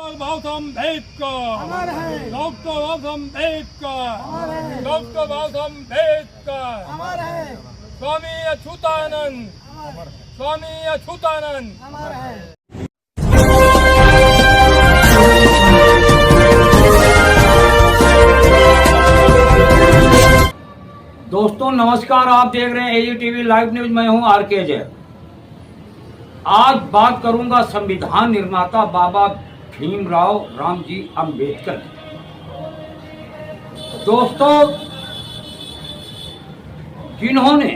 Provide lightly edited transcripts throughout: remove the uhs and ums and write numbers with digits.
बाबा Ambedkar, doctor बाबा Ambedkar, doctor बाबा अम्बेडकर, स्वामी अच्युतानंद, स्वामी अच्युतानंद। दोस्तों नमस्कार, आप देख रहे हैं एयू टीवी लाइव न्यूज। मैं हूं आरके जय। आज बात करूंगा संविधान निर्माता बाबा भीमराव रामजी अंबेडकर। दोस्तों, जिन्होंने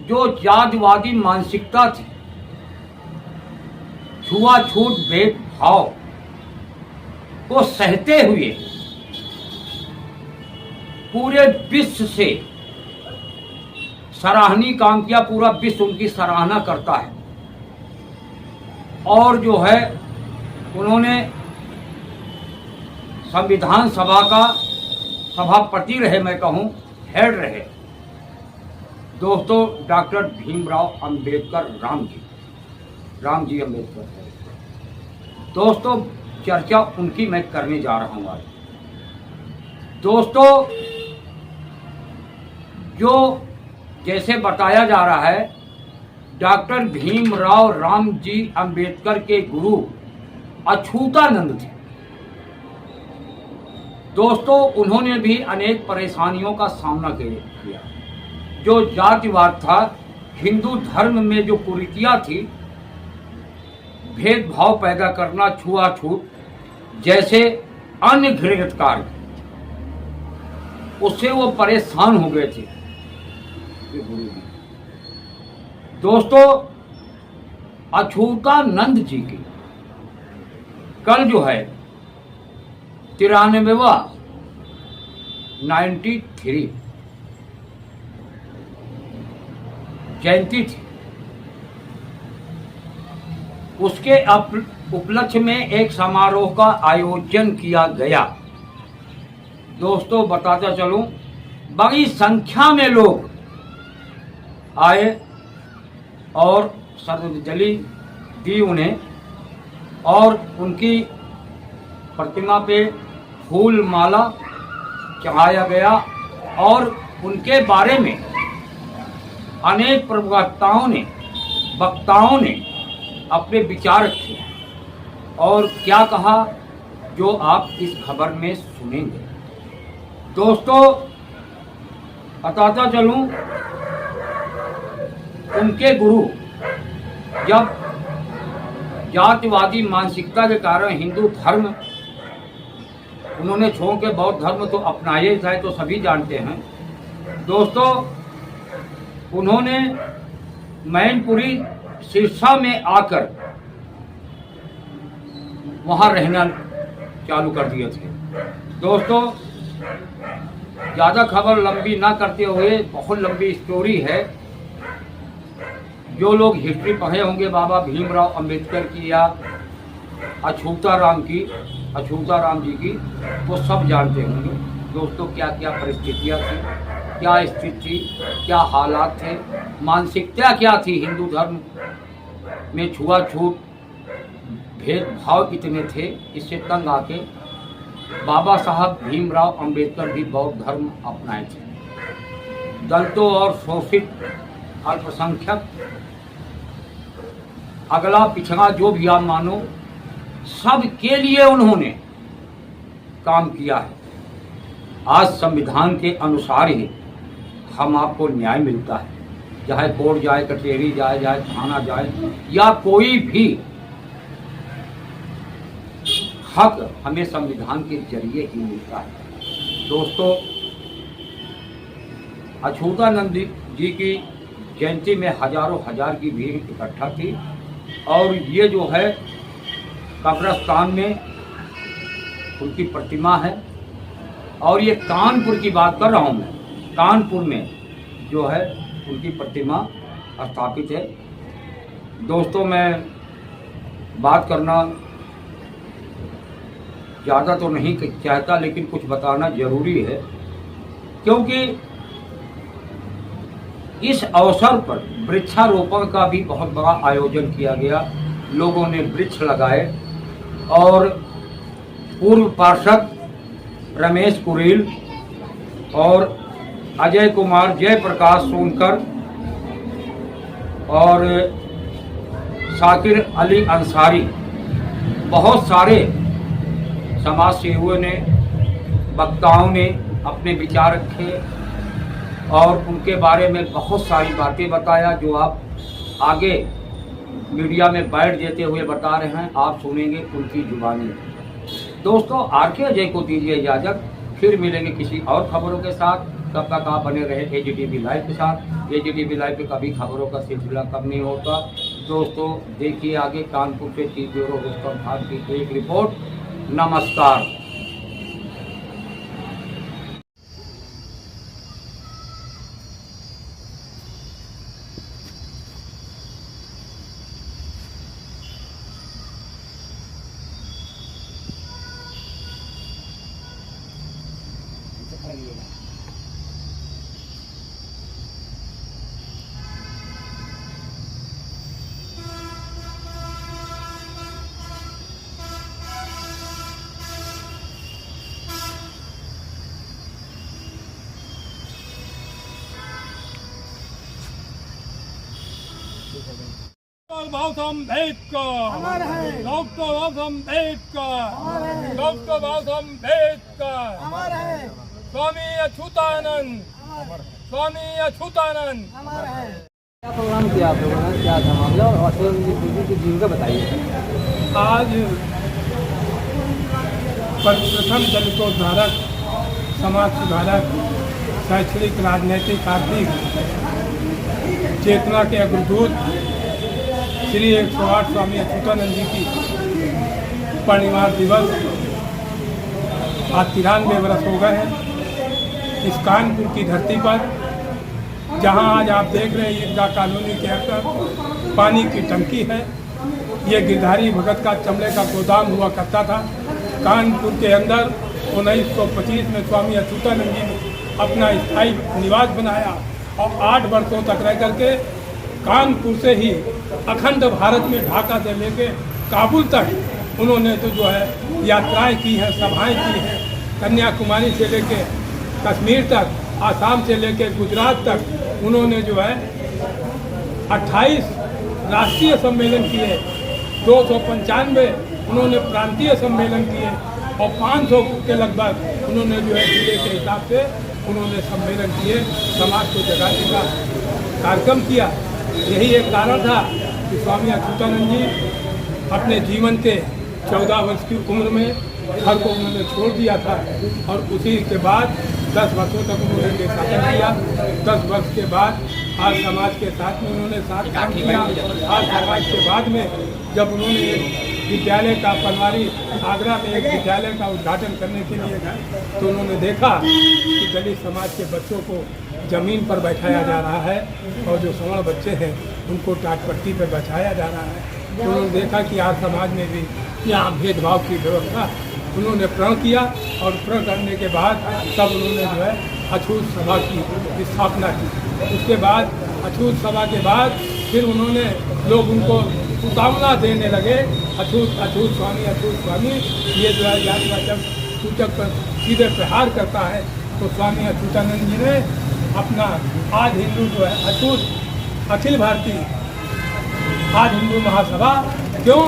जो जातिवादी मानसिकता थी, छुआछूत भेदभाव को सहते हुए पूरे विश्व से सराहनीय काम किया। पूरा विश्व उनकी सराहना करता है। और जो है उन्होंने संविधान सभा का सभापति रहे, मैं कहूं हेड रहे। दोस्तों, डॉक्टर भीमराव अंबेडकर रामजी अंबेडकर। दोस्तों, चर्चा उनकी मैं करने जा रहा हूं आज। दोस्तों, जो जैसे बताया जा रहा है, डॉक्टर भीमराव रामजी अंबेडकर के गुरु अच्युतानंद थे। दोस्तों, उन्होंने भी अनेक परेशानियों का सामना किया। जो जातिवाद था, हिंदू धर्म में जो कुरीतियां थी, भेदभाव पैदा करना, छुआछूत जैसे अन्य घृणित कार्य, उससे वो परेशान हो गए थे। दोस्तों, अच्युतानंद जी की कल जो है 93 जयंती थी। उसके उपलक्ष्य में एक समारोह का आयोजन किया गया। दोस्तों, बताता चलूं, बड़ी संख्या में लोग आए और श्रद्धांजलि दी उन्हें, और उनकी प्रतिमा पे फूल माला चढ़ाया गया। और उनके बारे में अनेक वक्ताओं ने अपने विचार रखे और क्या कहा, जो आप इस खबर में सुनेंगे। दोस्तों, बताता चलूं, उनके गुरु जब जातिवादी मानसिकता के कारण हिंदू धर्म उन्होंने छोड़ के बौद्ध धर्म तो अपनाया ही था, तो सभी जानते हैं। दोस्तों, उन्होंने मैनपुरी सिरसा में आकर वहां रहना चालू कर दिए थे। दोस्तों, ज़्यादा खबर लंबी ना करते हुए, बहुत लंबी स्टोरी है। जो लोग हिस्ट्री पढ़े होंगे बाबा भीमराव अंबेडकर की या अछूताराम जी की, वो सब जानते होंगे। दोस्तों, क्या क्या परिस्थितियाँ थी, क्या स्थिति थी, क्या हालात थे, मानसिकता क्या थी। हिंदू धर्म में छुआछूत भेदभाव इतने थे, इससे तंग आके बाबा साहब भीमराव अंबेडकर भी बौद्ध धर्म अपनाए थे। दलितों और शोषित अल्पसंख्यक, अगला पिछड़ा जो भी आप मानो, सब के लिए उन्होंने काम किया है। आज संविधान के अनुसार ही हम आपको न्याय मिलता है, चाहे कोर्ट जाए, कचहरी जाए, चाहे थाना जाए, या कोई भी हक हमें संविधान के जरिए ही मिलता है। दोस्तों, अच्युतानंद जी की जयंती में हजारों हजार की भीड़ इकट्ठा थी। और ये जो है कब्रिस्तान में उनकी प्रतिमा है। और ये कानपुर की बात कर रहा हूँ मैं, कानपुर में जो है उनकी प्रतिमा स्थापित है। दोस्तों, मैं बात करना ज़्यादा तो नहीं चाहता, लेकिन कुछ बताना जरूरी है, क्योंकि इस अवसर पर वृक्षारोपण का भी बहुत बड़ा आयोजन किया गया। लोगों ने वृक्ष लगाए और पूर्व पार्षद रमेश कुरेल और अजय कुमार, जयप्रकाश सोनकर और शाकिर अली अंसारी, बहुत सारे समाज सेवियों ने, वक्ताओं ने अपने विचार रखे और उनके बारे में बहुत सारी बातें बताया जो आप आगे मीडिया में बैठ देते हुए बता रहे हैं, आप सुनेंगे उनकी जुबानी। दोस्तों, आर.के. अजय को दीजिए इजाज़त, फिर मिलेंगे किसी और खबरों के साथ। तब तक आप बने रहे AGTV लाइव के साथ। AGTV लाइव पे कभी खबरों का सिलसिला कम नहीं होता। दोस्तों, देखिए आगे कानपुर से चीफ ब्यूरो रुस्तम खान की एक रिपोर्ट। नमस्कार। डॉक्टर बाबा अम्बेडकर अमर है। डॉक्टर बाबा अम्बेडकर अमर है। डॉक्टर बाबा अम्बेडकर अमर है। स्वामी अच्युतानंद, स्वामी अच्युतानंद। अमर है। क्या प्रोग्राम किया आप लोगों ने, क्या था मामला और अशोक की जीविका बताइए। आज प्रथम दलितोद्धारक, समाज सुधारक, शैक्षणिक, राजनीतिक, आर्थिक चेतना के अग्रदूत श्री 108 स्वामी अच्युतानंद जी की परिनिर्वाण दिवस आज 93 वर्ष हो गए हैं इस कानपुर की धरती पर, जहां आज आप देख रहे हैं ईदगाह कॉलोनी के अंदर पानी की टंकी है। ये गिरधारी भगत का चमड़े का गोदाम हुआ करता था। कानपुर के अंदर 1925 में स्वामी अच्युतानंद जी ने अपना स्थायी निवास बनाया और 8 वर्षों तक रह करके कानपुर से ही अखंड भारत में ढाका से लेके काबुल तक उन्होंने तो जो है यात्राएं की हैं, सभाएं की हैं। कन्याकुमारी से लेके कश्मीर तक, आसाम से लेके गुजरात तक उन्होंने जो है 28 राष्ट्रीय सम्मेलन किए, 295 उन्होंने प्रांतीय सम्मेलन किए और 500 के लगभग उन्होंने जो है जिले के हिसाब से उन्होंने सम्मेलन किए, समाज को जगाने का कार्यक्रम किया। यही एक कारण था कि स्वामी अच्युतानंद जी अपने जीवन के 14 वर्ष की उम्र में घर को उन्होंने छोड़ दिया था और उसी के बाद 10 वर्षों तक उन्होंने देशाटन किया। 10 वर्ष के बाद आज समाज के साथ में उन्होंने साथ काम किया। आज समाज के बाद में जब उन्होंने एक विद्यालय का, पनवारी आगरा में एक विद्यालय का उद्घाटन करने के लिए गए तो उन्होंने देखा कि दलित समाज के बच्चों को ज़मीन पर बैठाया जा रहा है और जो सवर्ण बच्चे हैं उनको टाटपट्टी पर बैठाया जा रहा है। तो उन्होंने देखा कि आज समाज में भी यहाँ भेदभाव की व्यवस्था, उन्होंने प्रण किया और प्रण करने के बाद तब उन्होंने जो है अछूत सभा की स्थापना की। उसके बाद अछूत सभा के बाद फिर उन्होंने लोग उनको उतावला देने लगे, अछूत अछूत स्वामी, ये जो है जातिवाचक सूचक पर सीधे प्रहार करता है। तो स्वामी अच्युतानंद जी ने अपना आज हिंदू जो है अछूत अखिल भारतीय आज हिंदू महासभा, क्यों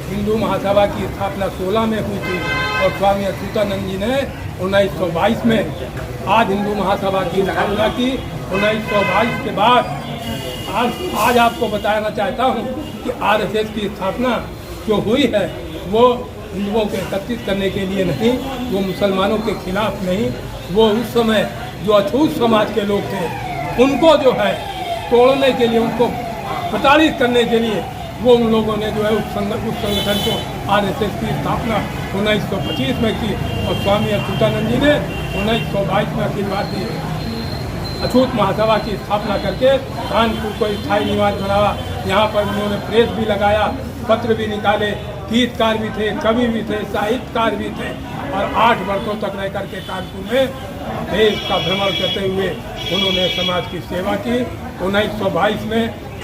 हिंदू महासभा की स्थापना 16 में हुई थी और स्वामी अच्युतानंद जी ने 1922 में आज हिंदू महासभा की स्थापना की। 1922 के बाद आज आपको बताना चाहता हूँ कि RSS की स्थापना जो हुई है वो हिंदुओं को एकत्रित करने के लिए नहीं, वो मुसलमानों के खिलाफ नहीं, वो उस समय जो अछूत समाज के लोग थे उनको जो है तोड़ने के लिए, उनको प्रताड़ित करने के लिए वो उन लोगों ने जो है उस संगठन को RSS की स्थापना 1925 में की और स्वामी अच्युतानंद जी ने 1922 में अखिल भारतीय अछूत महासभा की स्थापना करके कानपुर को स्थायी निवास बनाया। यहाँ पर उन्होंने प्रेस भी लगाया, पत्र भी निकाले, गीतकार भी थे, कवि भी थे, साहित्यकार भी थे और 8 वर्षों तक रह करके कानपुर में देश का भ्रमण करते हुए उन्होंने समाज की सेवा की। 1922 में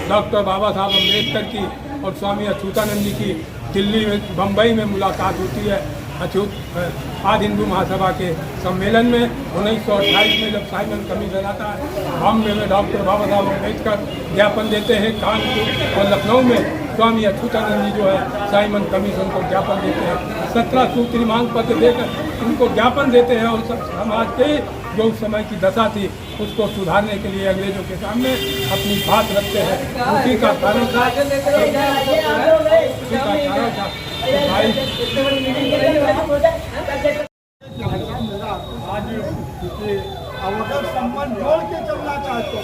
डॉक्टर बाबा साहब अम्बेडकर की और स्वामी अच्युतानंद जी की दिल्ली में, बम्बई में मुलाकात होती है अछूत आदि हिंदू महासभा के सम्मेलन में। 1928 में जब साइमन कमीशन आता है, बॉम्बे में डॉक्टर बाबा साहब अम्बेडकर ज्ञापन देते हैं, कानपुर और लखनऊ में स्वामी अच्युतानंद जी जो है साइमन कमीशन को ज्ञापन देते हैं। 17 सूत्री मांग पत्र देकर उनको ज्ञापन देते हैं और सब समाज के जो उस समय की दशा थी उसको सुधारने के लिए अंग्रेजों के सामने अपनी बात रखते हैं। उसी का कारण था अब अगर संबंध जोड़ के चलना चाहते हो,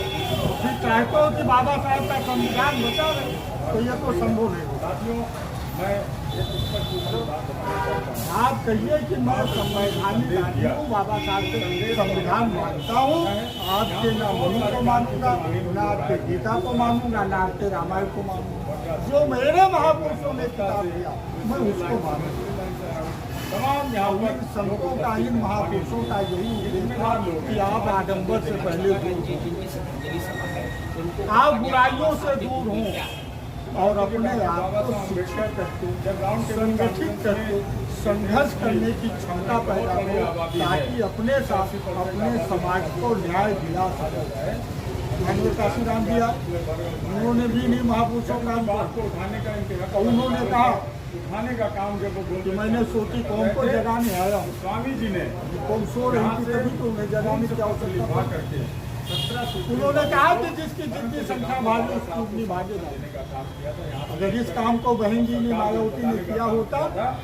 फिर चाहते हो कि बाबा साहब का संविधान बचा रहे, तो ये तो संभव नहीं होगा। मैं आप कहिए कि मैं संवैधानिक आदमी हूँ, बाबा साहब के संविधान मानता हूँ, आपके ना मनु को मानूंगा, ना आपके गीता को मानूंगा, ना आपके रामायण को मानूंगा। जो मेरे महापुरुषों ने किताब दिया मैं उसको मानूंगा। तमाम यहाँ पर संतों का, इन महापुरुषों का यही उद्देश्य था कि आप आडम्बर से पहले आप बुराइयों से दूर हों और अपने आप को शिक्षित करके, संगठित करके संघर्ष करने की क्षमता पैदा हो, ताकि अपने साथ अपने समाज को न्याय दिला सका जाए। हमने काशीराम दिया, उन्होंने भी नहीं महापुरुषों का उठाने का, उन्होंने कहा उठाने का काम जब वो बोलते, मैंने सोची कौन को जगाने आया हूँ। स्वामी जी ने कौन सो रही थी तभी तो उन्हें जगाने की आवश्यकता करके उन्होंने कहा कि जिसकी जितनी संख्या भागी उसकी उतनी भागीदारी। अगर इस काम को बहन जी ने, मायावती ने किया होता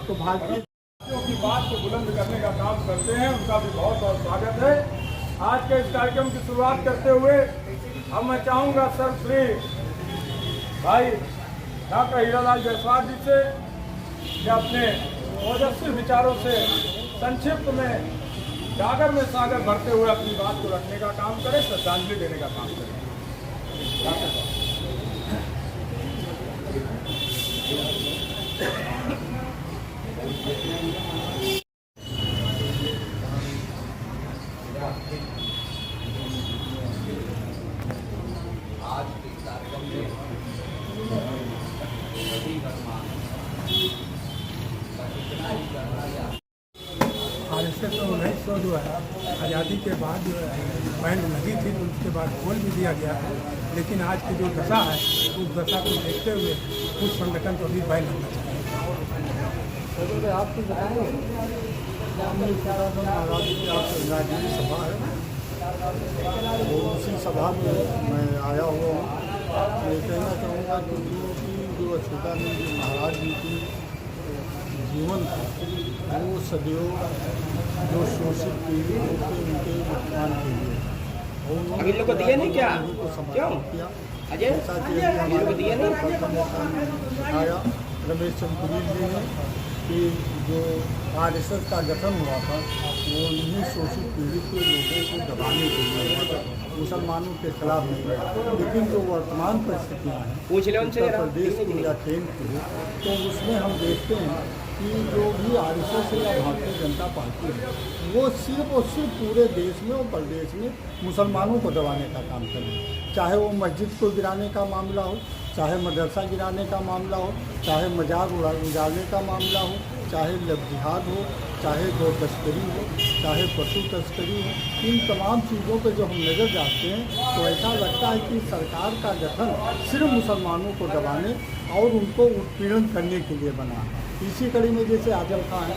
तो भाग्य की बात को बुलंद करने का काम करते हैं, उनका भी बहुत बहुत स्वागत है। आज के इस कार्यक्रम की शुरुआत करते हुए अब मैं चाहूँगा सर्वश्री भाई डॉक्टर हीरालाल जायसवाल जी से कि अपने ओजस्वी विचारों से संक्षिप्त में जागर में सागर भरते हुए अपनी बात को रखने का काम करें, श्रद्धांजलि देने का काम करें। आज के कार्यक्रम में सभी आरएसएस तो 1900 जो है आज़ादी के बाद जो है बैंड लगी थी तो उसके बाद खोल भी दिया गया है, लेकिन आज की जो दशा है उस दशा को देखते हुए उस संगठन को भी बैन होना चाहिए। आप कुछ बताएंगे? राजनीतिक सभा है, वो उसी सभा में मैं आया हुआ हूँ। मैं कहना चाहूँगा कि जो अच्युतानंद जी महाराज जी की जीवन था वो सदैव जो शोषित पीड़ित थे उनके उत्थान के लिए अभी लोग को दिए नहीं क्या? क्यों किया अजय हमारे को दिए नहीं आया रमेश चंद्र जी ने कि जो आरएसएस का गठन हुआ था वो इन्हीं शोषित पीड़ित के लोगों को दबाने के लिए हुआ था, मुसलमानों के खिलाफ नहीं हुआ। लेकिन जो वर्तमान परिस्थितियाँ हैं उत्तर प्रदेश की या केंद्र की, तो उसमें हम देखते हैं कि जो भी आरएसएस या भारतीय जनता पार्टी है वो सिर्फ और सिर्फ पूरे देश में और प्रदेश में मुसलमानों को दबाने का काम करें, चाहे वो मस्जिद को गिराने का मामला हो, चाहे मदरसा गिराने का मामला हो, चाहे मजार उड़ाने का मामला हो, चाहे लव जिहाद हो, चाहे गौ तस्करी हो, चाहे पशु तस्करी हो। इन तमाम चीज़ों पर जब हम नज़र डालते हैं तो ऐसा लगता है कि सरकार का गठन सिर्फ मुसलमानों को दबाने और उनको उत्पीड़न करने के लिए बना है। इसी कड़ी में जैसे आजम खान है,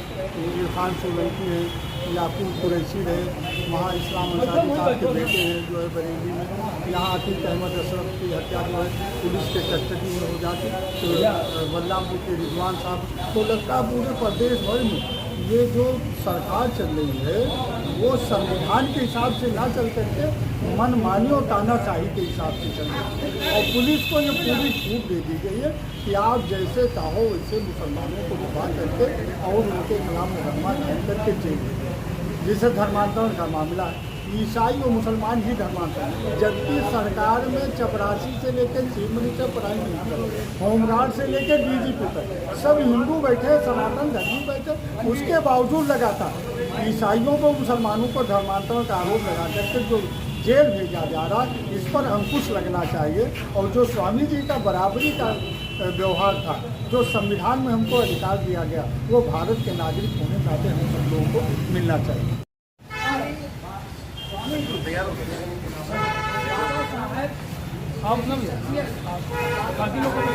इरफान सोलंकी है, याकूब कुरैशी है, वहाँ इस्लाम अंसारी साहब के बेटे हैं जो है बरेली में, यहाँ अतीक अहमद अशरफ की हत्या जो है पुलिस के कस्टडी में हो जाती, तो बदलापुर के रिजवान साहब, तो लगता है पूरे प्रदेश भर में ये जो सरकार चल रही है वो संविधान के हिसाब से ना चल करके मनमानी और तानाशाही के हिसाब से चल रही है। और पुलिस को ये पूरी छूट दे दी गई है कि आप जैसे चाहो वैसे मुसलमानों को दबा करके और उनके खिलाफ मुकदमा कायम करके चाहिए। जैसे धर्मांतरण का मामला है, ईसाई और मुसलमान ही धर्मांतरण, जबकि सरकार में चपरासी से लेकर chief minister, prime minister, home guard से लेकर डीजीपी तक सब हिंदू बैठे, सनातन धर्मी बैठे, उसके बावजूद लगातार ईसाइयों को, मुसलमानों को धर्मांतरण का आरोप लगा करके जो जेल भेजा जा रहा, इस पर अंकुश लगना चाहिए। और जो स्वामी जी का बराबरी का व्यवहार था जो संविधान में हमको अधिकार दिया गया वो भारत के नागरिक होने के नाते हम सब लोगों को मिलना चाहिए। आप ना बाकी लोगों को